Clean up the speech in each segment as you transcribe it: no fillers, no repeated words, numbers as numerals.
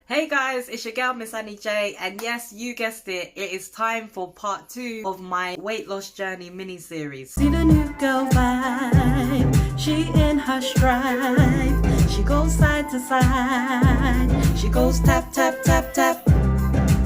Hey guys, it's your girl Miss Annie J, and yes, you guessed it, it is time for part 2 of my weight loss journey mini-series. See the new girl vibe, she in her stride. She goes side to side, she goes tap, tap, tap, tap.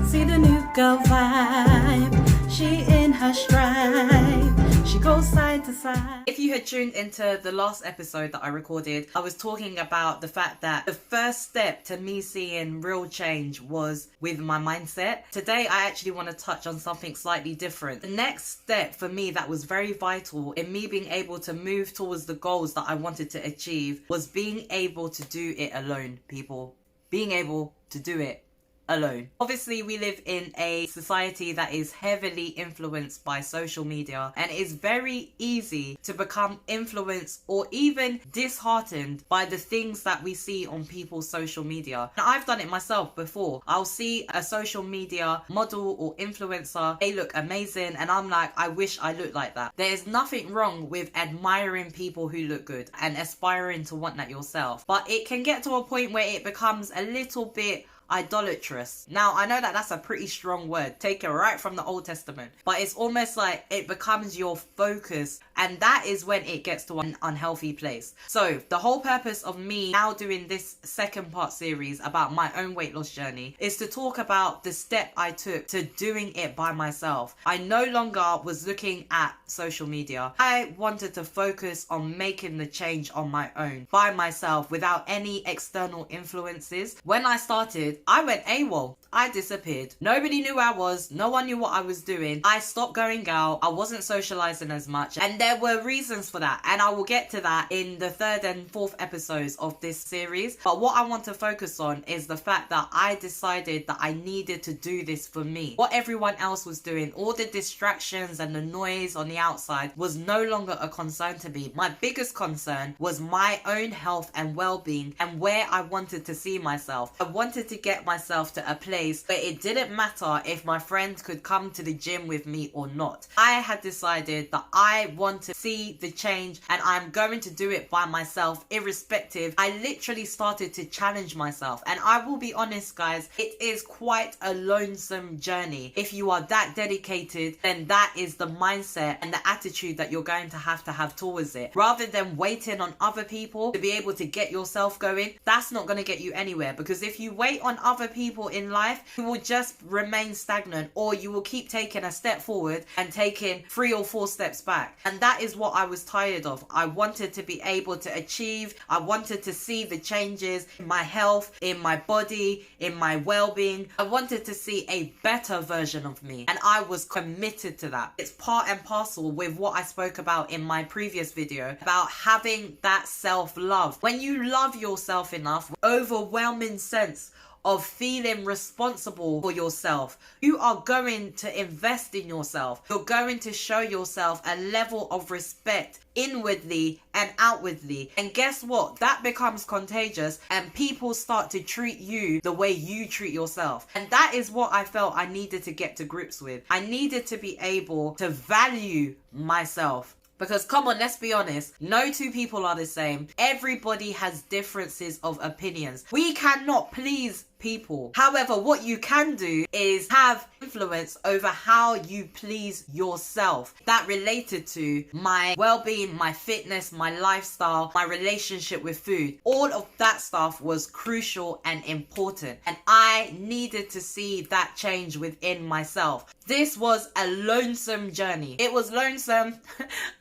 See the new girl vibe, she in her stride. She goes side to side. If you had tuned into the last episode that I recorded, I was talking about the fact that the first step to me seeing real change was with my mindset. Today, I actually want to touch on something slightly different. The next step for me that was very vital in me being able to move towards the goals that I wanted to achieve was being able to do it alone, people. Being able to do it alone. Obviously, we live in a society that is heavily influenced by social media, and it is very easy to become influenced or even disheartened by the things that we see on people's social media. Now, I've done it myself before. I'll see a social media model or influencer, they look amazing, and I'm like, I wish I looked like that. There's nothing wrong with admiring people who look good and aspiring to want that yourself, but it can get to a point where it becomes a little bit idolatrous. Now, I know that that's a pretty strong word, taken right from the Old Testament, but it's almost like it becomes your focus, and that is when it gets to an unhealthy place. So the whole purpose of me now doing this second part series about my own weight loss journey is to talk about the step I took to doing it by myself. I no longer was looking at social media. I wanted to focus on making the change on my own, by myself, without any external influences. When I started, I went AWOL. I disappeared. Nobody knew where I was. No one knew what I was doing. I stopped going out. I wasn't socializing as much. And there were reasons for that. And I will get to that in the third and fourth episodes of this series. But what I want to focus on is the fact that I decided that I needed to do this for me. What everyone else was doing, all the distractions and the noise on the outside was no longer a concern to me. My biggest concern was my own health and well-being and where I wanted to see myself. I wanted to get myself to a place where it didn't matter if my friends could come to the gym with me or not. I had decided that I want to see the change, and I'm going to do it by myself irrespective. I literally started to challenge myself, and I will be honest guys, it is quite a lonesome journey. If you are that dedicated, then that is the mindset and the attitude that you're going to have towards it. Rather than waiting on other people to be able to get yourself going, that's not going to get you anywhere, because if you wait on other people in life, you will just remain stagnant, or you will keep taking a step forward and taking 3 or 4 steps back. And that is what I was tired of. I wanted to be able to achieve. I wanted to see the changes in my health, in my body, in my well-being. I wanted to see a better version of me, and I was committed to that. It's part and parcel with what I spoke about in my previous video about having that self-love. When you love yourself enough, overwhelming sense of feeling responsible for yourself, you are going to invest in yourself. You're going to show yourself a level of respect inwardly and outwardly. And guess what? That becomes contagious, and people start to treat you the way you treat yourself. And that is what I felt I needed to get to grips with. I needed to be able to value myself. Because come on, let's be honest, no two people are the same. Everybody has differences of opinions. We cannot please people. However, what you can do is have influence over how you please yourself. That related to my well-being, my fitness, my lifestyle, my relationship with food. All of that stuff was crucial and important, and I needed to see that change within myself. This was a lonesome journey. It was lonesome,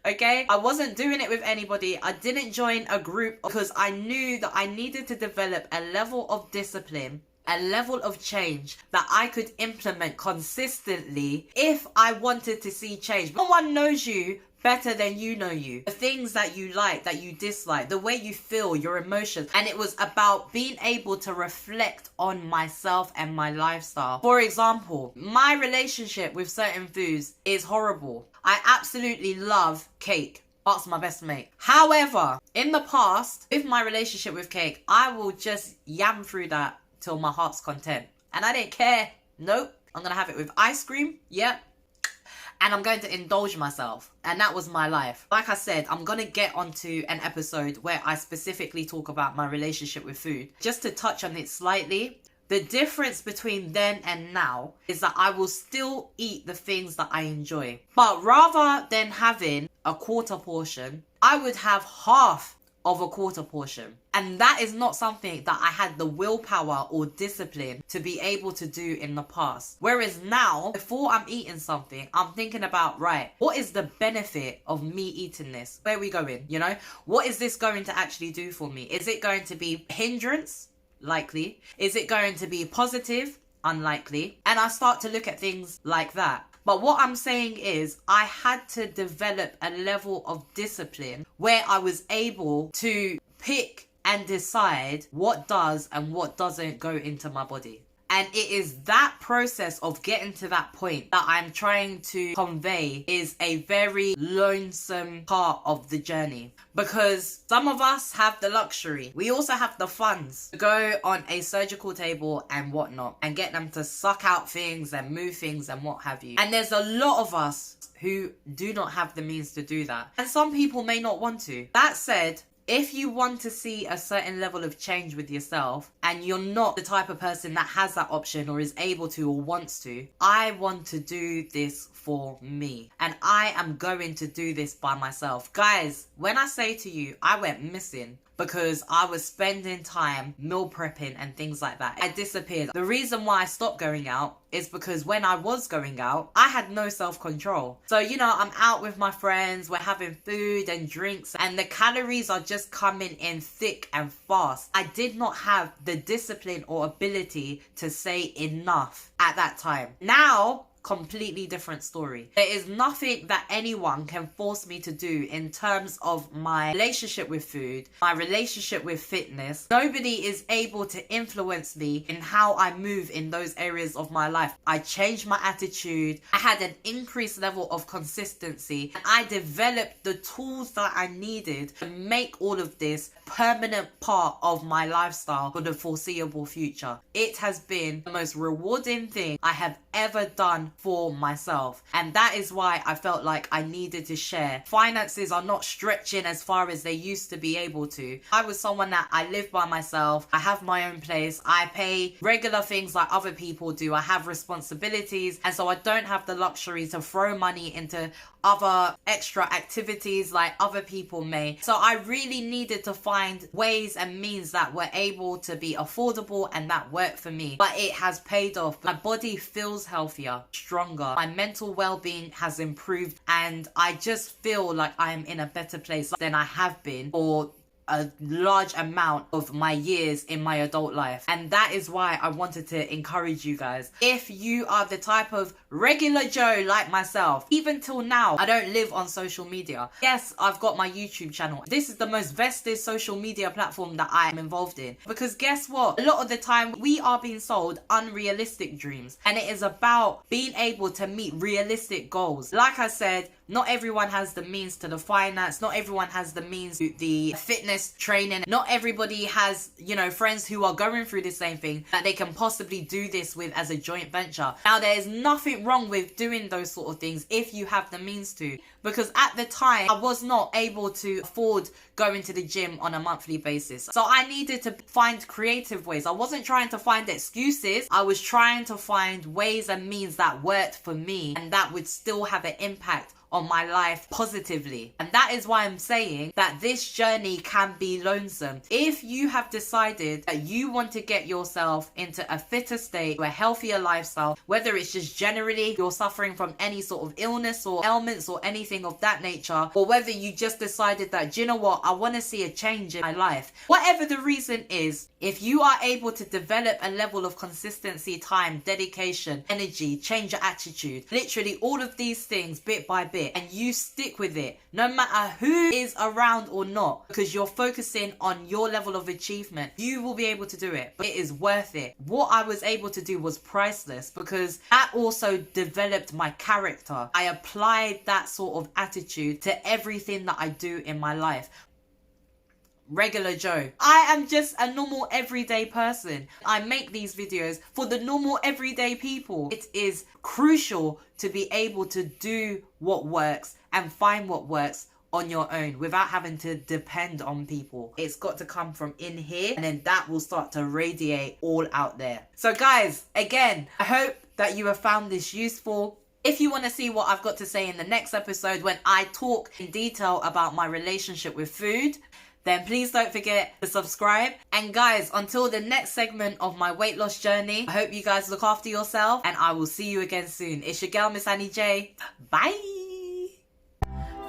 okay? I wasn't doing it with anybody. I didn't join a group because I knew that I needed to develop a level of discipline, a level of change that I could implement consistently if I wanted to see change. No one knows you better than you know you. The things that you like, that you dislike, the way you feel, your emotions. And it was about being able to reflect on myself and my lifestyle. For example, my relationship with certain foods is horrible. I absolutely love cake. That's my best mate. However, in the past, with my relationship with cake, I will just yam through that till my heart's content. And I didn't care. Nope. I'm going to have it with ice cream. Yep. And I'm going to indulge myself. And that was my life. Like I said, I'm going to get onto an episode where I specifically talk about my relationship with food. Just to touch on it slightly, The difference between then and now is that I will still eat the things that I enjoy. But rather than having a quarter portion, I would have half of a quarter portion. And that is not something that I had the willpower or discipline to be able to do in the past. Whereas now, before I'm eating something, I'm thinking about, right, what is the benefit of me eating this? Where are we going? You know, what is this going to actually do for me? Is it going to be a hindrance? Likely. Is it going to be positive? Unlikely. And I start to look at things like that. But what I'm saying is I had to develop a level of discipline where I was able to pick and decide what does and what doesn't go into my body. And it is that process of getting to that point that I'm trying to convey is a very lonesome part of the journey. Because some of us have the luxury. We also have the funds to go on a surgical table and whatnot and get them to suck out things and move things and what have you. And there's a lot of us who do not have the means to do that. And some people may not want to. That said, if you want to see a certain level of change with yourself and you're not the type of person that has that option or is able to or wants to, I want to do this for me. And I am going to do this by myself. Guys, when I say to you, I went missing because I was spending time meal prepping and things like that. I disappeared. The reason why I stopped going out is because when I was going out, I had no self-control. So, you know, I'm out with my friends, we're having food and drinks, and the calories are just coming in thick and fast. I did not have the discipline or ability to say enough at that time. Now, completely different story. There is nothing that anyone can force me to do in terms of my relationship with food, my relationship with fitness. Nobody is able to influence me in how I move in those areas of my life. I changed my attitude. I had an increased level of consistency. And I developed the tools that I needed to make all of this permanent part of my lifestyle for the foreseeable future. It has been the most rewarding thing I have ever done for myself, and that is why I felt like I needed to share. Finances are not stretching as far as they used to be able to. I was someone that I live by myself. I have my own place. I pay regular things like other people do. I have responsibilities, and so I don't have the luxury to throw money into other extra activities like other people may. So I really needed to find ways and means that were able to be affordable and that worked for me. But it has paid off. My body feels healthier, stronger. My mental well-being has improved, and I just feel like I am in a better place than I have been for a large amount of my years in my adult life. And that is why I wanted to encourage you guys. If you are the type of regular Joe like myself, even till now, I don't live on social media. Yes, I've got my YouTube channel. This is the most vested social media platform that I am involved in. Because guess what? A lot of the time, we are being sold unrealistic dreams. And it is about being able to meet realistic goals. Like I said, not everyone has the means to the finance. Not everyone has the means to the fitness training. Not everybody has, you know, friends who are going through the same thing that they can possibly do this with as a joint venture. Now, there is nothing wrong with doing those sort of things if you have the means to. Because at the time, I was not able to afford going to the gym on a monthly basis. So I needed to find creative ways. I wasn't trying to find excuses. I was trying to find ways and means that worked for me and that would still have an impact on my life positively. And that is why I'm saying that this journey can be lonesome. If you have decided that you want to get yourself into a fitter state, a healthier lifestyle, whether it's just generally you're suffering from any sort of illness or ailments or anything of that nature, or whether you just decided that, do you know what, I want to see a change in my life. Whatever the reason is, if you are able to develop a level of consistency, time, dedication, energy, change your attitude, literally all of these things bit by bit, and you stick with it, no matter who is around or not, because you're focusing on your level of achievement, you will be able to do it. But it is worth it. What I was able to do was priceless, because that also developed my character. I applied that sort of attitude to everything that I do in my life. Regular Joe. I am just a normal everyday person. I make these videos for the normal everyday people. It is crucial to be able to do what works and find what works on your own without having to depend on people. It's got to come from in here, and then that will start to radiate all out there. So guys, again, I hope that you have found this useful. If you want to see what I've got to say in the next episode when I talk in detail about my relationship with food, then please don't forget to subscribe. And guys, until the next segment of my weight loss journey, I hope you guys look after yourself, and I will see you again soon. It's your girl, Miss Annie J. Bye.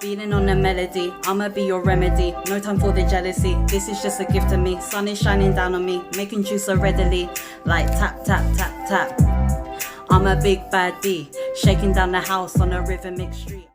Feeling on the melody, I'ma be your remedy. No time for the jealousy, this is just a gift to me. Sun is shining down on me, making juice so readily. Like tap, tap, tap, tap. I'm a big baddie, shaking down the house on a rhythmic street.